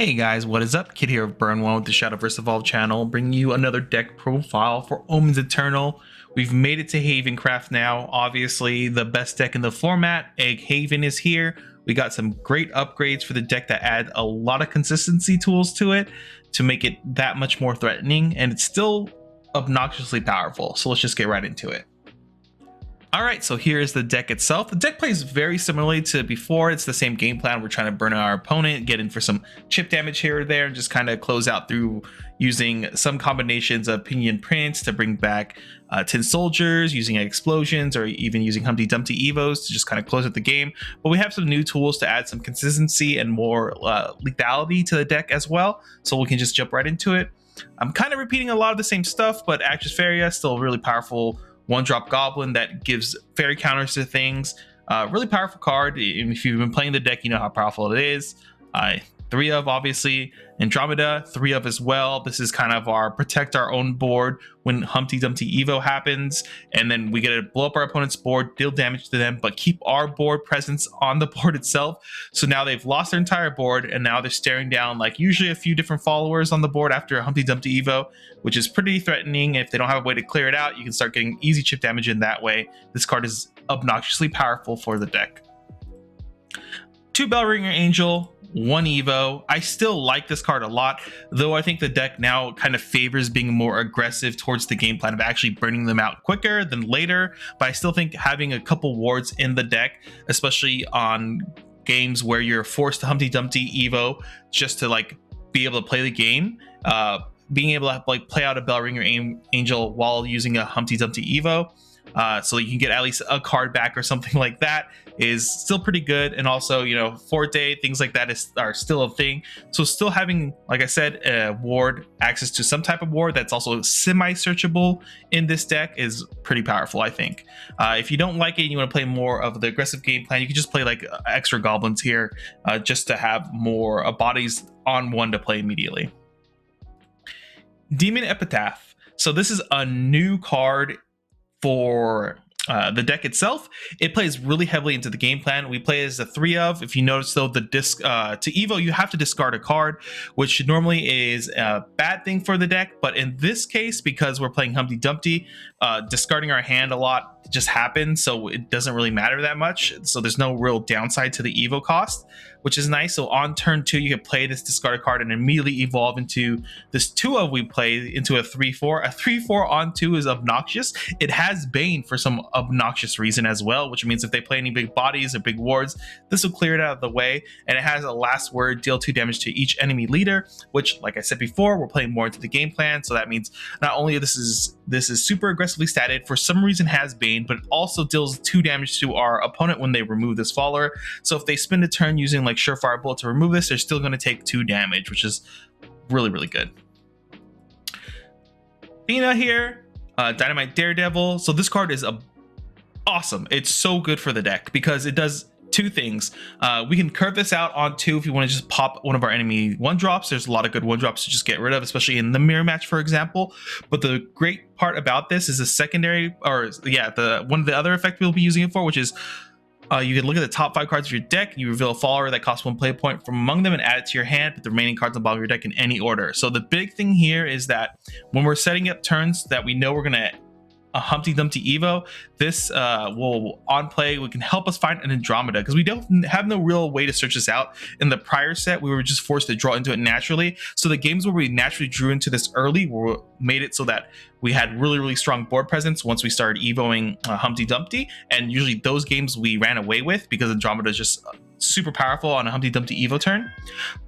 Hey guys, what is up? Kid here of Burn One with the Shadowverse Evolved channel, bringing you another deck profile for Omens Eternal. We've made it to Havencraft now. Obviously, the best deck in the format, Egg Haven, is here. We got some great upgrades for the deck that add a lot of consistency tools to it to make it that much more threatening, and it's still obnoxiously powerful. So let's just get right into it. All right, so here is the deck itself. The deck plays very similarly to before. It's the same game plan. We're trying to burn out our opponent, get in for some chip damage here or there, and just kind of close out through using some combinations of Pinion Prince to bring back Tin Soldiers, using explosions, or even using Humpty Dumpty Evos to just kind of close out the game. But we have some new tools to add some consistency and more lethality to the deck as well, so we can just jump right into it. I'm kind of repeating a lot of the same stuff, but Actress Feria still really powerful. One-drop goblin that gives fairy counters to things. Really powerful card. If you've been playing the deck, you know how powerful it is. 3 of, obviously. Andromeda, 3 of as well. This is kind of our protect our own board when Humpty Dumpty Evo happens, and then we get to blow up our opponent's board, deal damage to them, but keep our board presence on the board itself. So now they've lost their entire board, and now they're staring down like usually a few different followers on the board after a Humpty Dumpty Evo, which is pretty threatening. If they don't have a way to clear it out, you can start getting easy chip damage in that way. This card is obnoxiously powerful for the deck. 2 Bellringer Angel, 1 Evo. I still like this card a lot, though I think the deck now kind of favors being more aggressive towards the game plan of actually burning them out quicker than later. But I still think having a couple wards in the deck, especially on games where you're forced to Humpty Dumpty Evo just to like be able to play the game, being able to like play out a Bellringer Angel while using a Humpty Dumpty Evo, so you can get at least a card back or something like that, is still pretty good. And also, you know, Forte, things like that are still a thing. So still having, like I said, a ward, access to some type of ward that's also semi-searchable in this deck is pretty powerful, I think. If you don't like it and you want to play more of the aggressive game plan, you can just play like extra goblins here, just to have more bodies on one to play immediately. Demon Epitaph. So this is a new card for the deck itself. It plays really heavily into the game plan. We play as a 3 of. If you notice though, the disc to Evo, you have to discard a card, which normally is a bad thing for the deck. But in this case, because we're playing Humpty Dumpty, discarding our hand a lot just happens, so it doesn't really matter that much. So there's no real downside to the Evo cost, which is nice. So on turn 2, you can play this discarded card and immediately evolve into this 2 of. We play into a 3/4. A 3/4 on 2 is obnoxious. It has Bane for some obnoxious reason as well, which means if they play any big bodies or big wards, this will clear it out of the way. And it has a last word, deal 2 damage to each enemy leader, which, like I said before, we're playing more into the game plan. So that means not only this is super aggressively statted, for some reason has Bane, but it also deals 2 damage to our opponent when they remove this follower. So if they spend a turn using like Surefire Bullet to remove this, they're still going to take 2 damage, which is really, really good. Athena here, Dynamite Daredevil. So this card is awesome. It's so good for the deck because it does 2 things. We can curve this out on 2 if you want to just pop one of our enemy 1-drops. There's a lot of good 1-drops to just get rid of, especially in the mirror match, for example. But the great part about this is the secondary, or yeah, the one of the other effect we'll be using it for, which is you can look at the top 5 cards of your deck. You reveal a follower that costs 1 play point from among them and add it to your hand. Put the remaining cards on the bottom of your deck in any order. So the big thing here is that when we're setting up turns that we know we're going to a Humpty Dumpty Evo, this will on play, we can help us find an Andromeda, because we don't have no real way to search this out. In the prior set, we were just forced to draw into it naturally. So the games where we naturally drew into this early made it so that we had really, really strong board presence once we started evoing Humpty Dumpty, and usually those games we ran away with because Andromeda is just super powerful on a Humpty Dumpty Evo turn.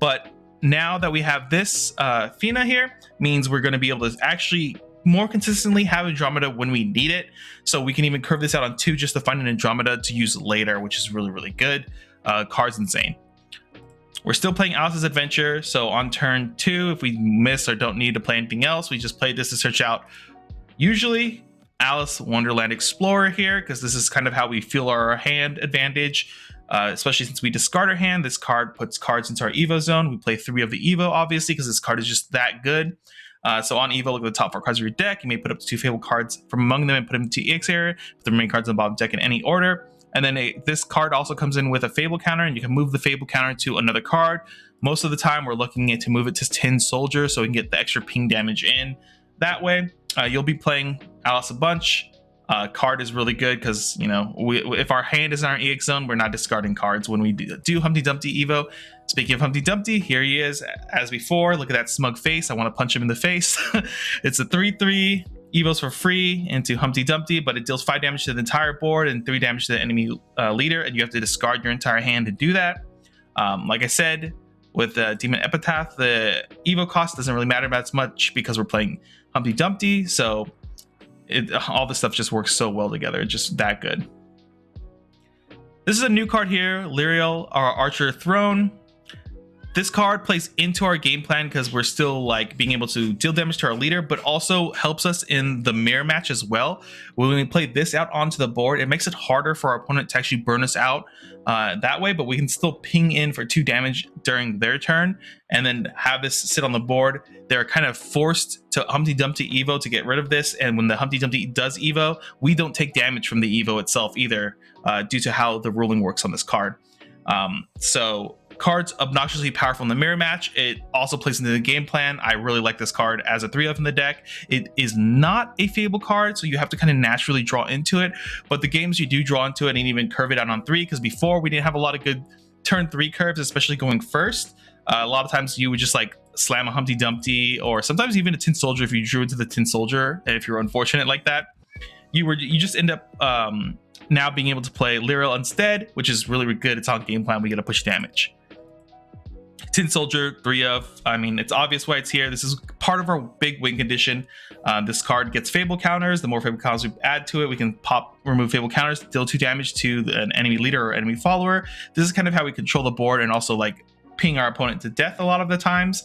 But now that we have this Fina here, means we're going to be able to actually more consistently have Andromeda when we need it. So we can even curve this out on 2 just to find an Andromeda to use later, which is really, really good. Card's insane. We're still playing Alice's Adventure. So on turn 2, if we miss or don't need to play anything else, we just play this to search out usually Alice Wonderland Explorer here, because this is kind of how we feel our hand advantage. Especially since we discard our hand, this card puts cards into our Evo zone. We play 3 of the Evo, obviously, because this card is just that good. So on Evo, look at the top 4 cards of your deck. You may put up to 2 Fable cards from among them and put them into EX area. Put the remaining cards on the bottom deck in any order. And then this card also comes in with a Fable counter, and you can move the Fable counter to another card. Most of the time, we're looking at to move it to Tin Soldier so we can get the extra ping damage in. That way, you'll be playing Alice a bunch. Card is really good because, you know, if our hand is in our EX zone, we're not discarding cards when we do Humpty Dumpty Evo. Speaking of Humpty Dumpty, here he is as before. Look at that smug face. I want to punch him in the face. It's a 3/3 Evos for free into Humpty Dumpty, but it deals 5 damage to the entire board and 3 damage to the enemy leader, and you have to discard your entire hand to do that. Like I said, with Demon Epitaph, the Evo cost doesn't really matter as much because we're playing Humpty Dumpty, so all this stuff just works so well together. It's just that good. This is a new card here, Lyriel, our Archer Throne. This card plays into our game plan because we're still like being able to deal damage to our leader, but also helps us in the mirror match as well. When we play this out onto the board, it makes it harder for our opponent to actually burn us out that way, but we can still ping in for 2 damage during their turn and then have this sit on the board. They're kind of forced to Humpty Dumpty Evo to get rid of this, and when the Humpty Dumpty does Evo, we don't take damage from the Evo itself either due to how the ruling works on this card. So card's obnoxiously powerful in the mirror match. It also plays into the game plan. I really like this card as a 3-of in the deck. It is not a Fable card, so you have to kind of naturally draw into it, but the games you do draw into it and even curve it out on 3, because before we didn't have a lot of good turn 3 curves, especially going first. A lot of times you would just like slam a Humpty Dumpty, or sometimes even a Tin Soldier if you drew into the Tin Soldier, and if you're unfortunate like that. You just end up now being able to play Lyriel instead, which is really good. It's on game plan. We get to push damage. Tin Soldier, 3-of. I mean, it's obvious why it's here. This is part of our big win condition. This card gets Fable counters. The more Fable counters we add to it, we can remove Fable counters, deal 2 damage to an enemy leader or enemy follower. This is kind of how we control the board and also like ping our opponent to death a lot of the times.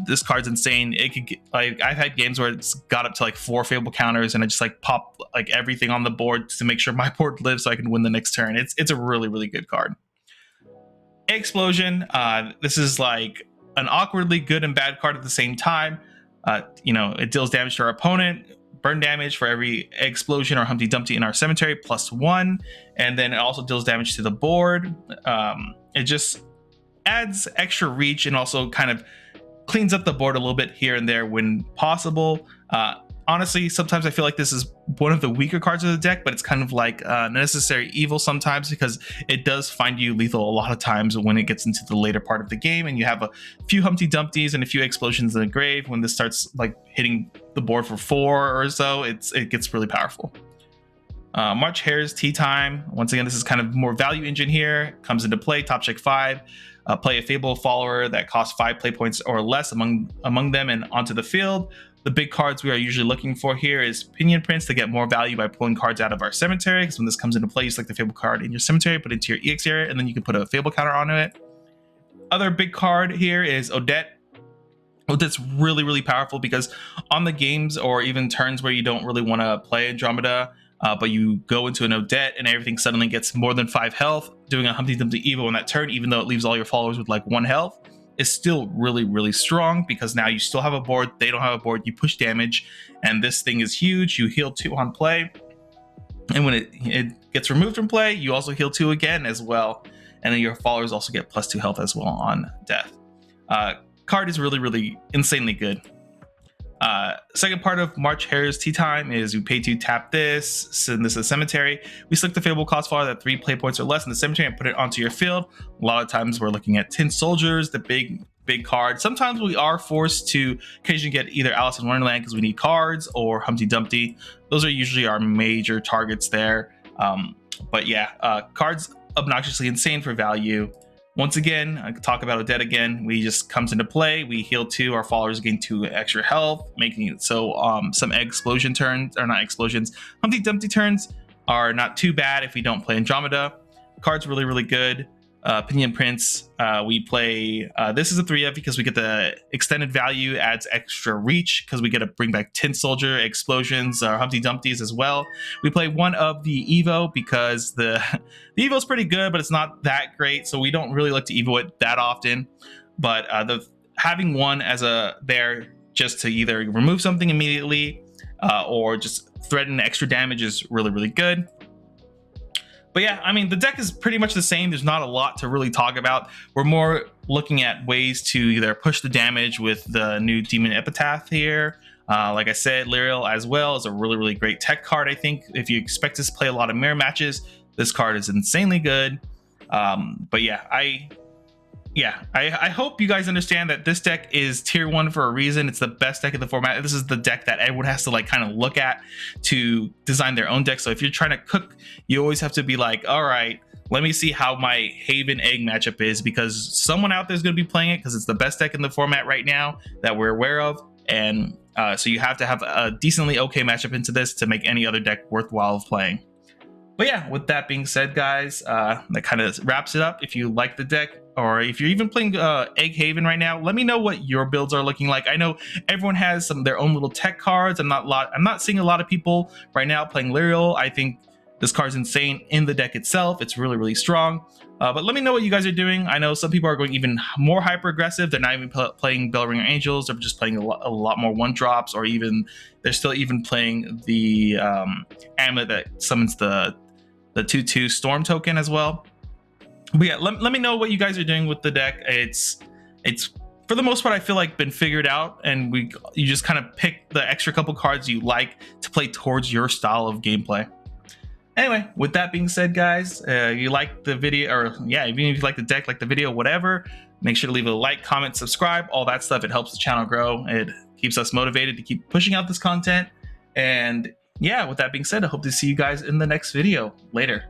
This card's insane. It could get, like, I've had games where it's got up to like 4 Fable counters, and I just like pop like everything on the board to make sure my board lives so I can win the next turn. It's a really good card. Explosion. This is like an awkwardly good and bad card at the same time. You know, it deals damage to our opponent, burn damage for every Explosion or Humpty Dumpty in our cemetery, +1, and then it also deals damage to the board. It just adds extra reach and also kind of cleans up the board a little bit here and there when possible. Honestly, sometimes I feel like this is one of the weaker cards of the deck, but it's kind of like necessary evil sometimes because it does find you lethal a lot of times when it gets into the later part of the game and you have a few Humpty Dumpties and a few Explosions in the grave. When this starts like hitting the board for 4 or so, it gets really powerful. March Hare's Tea Time. Once again, this is kind of more value engine here. Comes into play, top check 5. Play a Fable follower that costs 5 play points or less among them and onto the field. The big cards we are usually looking for here is Pinion Prince to get more value by pulling cards out of our cemetery, because when this comes into play, you select the Fable card in your cemetery, put it into your EX area, and then you can put a Fable counter onto it. Other big card here is Odette. Odette's really powerful because on the games or even turns where you don't really want to play Andromeda, but you go into an Odette and everything suddenly gets more than 5 health, doing a Humpty Dumpty Evo on that turn, even though it leaves all your followers with like 1 health, is still really strong, because now you still have a board, they don't have a board, you push damage, and this thing is huge. You heal 2 on play, and when it gets removed from play, you also heal 2 again as well, and then your followers also get +2 health as well on death. Card is really insanely good. Second part of March Hare's Tea Time is we pay to tap this, send this to the cemetery. We select the Fable cost follower that 3 play points or less in the cemetery and put it onto your field. A lot of times we're looking at Tin Soldiers, the big card. Sometimes we are forced to occasionally get either Alice in Wonderland because we need cards, or Humpty Dumpty. Those are usually our major targets there. But yeah, cards obnoxiously insane for value. Once again, I could talk about Odette again. We just comes into play. We heal 2. Our followers gain 2 extra health, making it so some Explosion turns, or not Explosions, Humpty Dumpty turns are not too bad if we don't play Andromeda. Card's really good. Pinion Prince, we play, this is a 3-of because we get the extended value, adds extra reach because we get to bring back Tin Soldier, Explosions, Humpty Dumpties as well. We play 1 of the Evo because the Evo is pretty good, but it's not that great, so we don't really like to Evo it that often. But having 1 as a there just to either remove something immediately or just threaten extra damage is really good. But yeah, I mean, the deck is pretty much the same. There's not a lot to really talk about. We're more looking at ways to either push the damage with the new Demon Epitaph here. Like I said, Lyriel as well is a really, really great tech card. I think if you expect us to play a lot of mirror matches, this card is insanely good. But yeah, I hope you guys understand that this deck is tier 1 for a reason. It's the best deck in the format. This is the deck that everyone has to like kind of look at to design their own deck. So if you're trying to cook, you always have to be like, all right, let me see how my Haven Egg matchup is, because someone out there is going to be playing it because it's the best deck in the format right now that we're aware of. And so you have to have a decently okay matchup into this to make any other deck worthwhile of playing. But yeah, with that being said, guys, that kind of wraps it up. If you like the deck, or if you're even playing Egg Haven right now, let me know what your builds are looking like. I know everyone has some their own little tech cards. I'm not seeing a lot of people right now playing Lyriel. I think this card's insane in the deck itself. It's really, really strong. But let me know what you guys are doing. I know some people are going even more hyper aggressive. They're not even playing Bellringer Angels. They're just playing a lot more one drops, or even they're still even playing the amulet that summons the 2/2 storm token as well. But yeah, let me know what you guys are doing with the deck. It's for the most part, I feel like been figured out, and you just kind of pick the extra couple cards you like to play towards your style of gameplay. Anyway, with that being said, guys, you like the video, or yeah, even if you like the deck, like the video, whatever, make sure to leave a like, comment, subscribe, all that stuff. It helps the channel grow. It keeps us motivated to keep pushing out this content. And yeah, with that being said, I hope to see you guys in the next video. Later.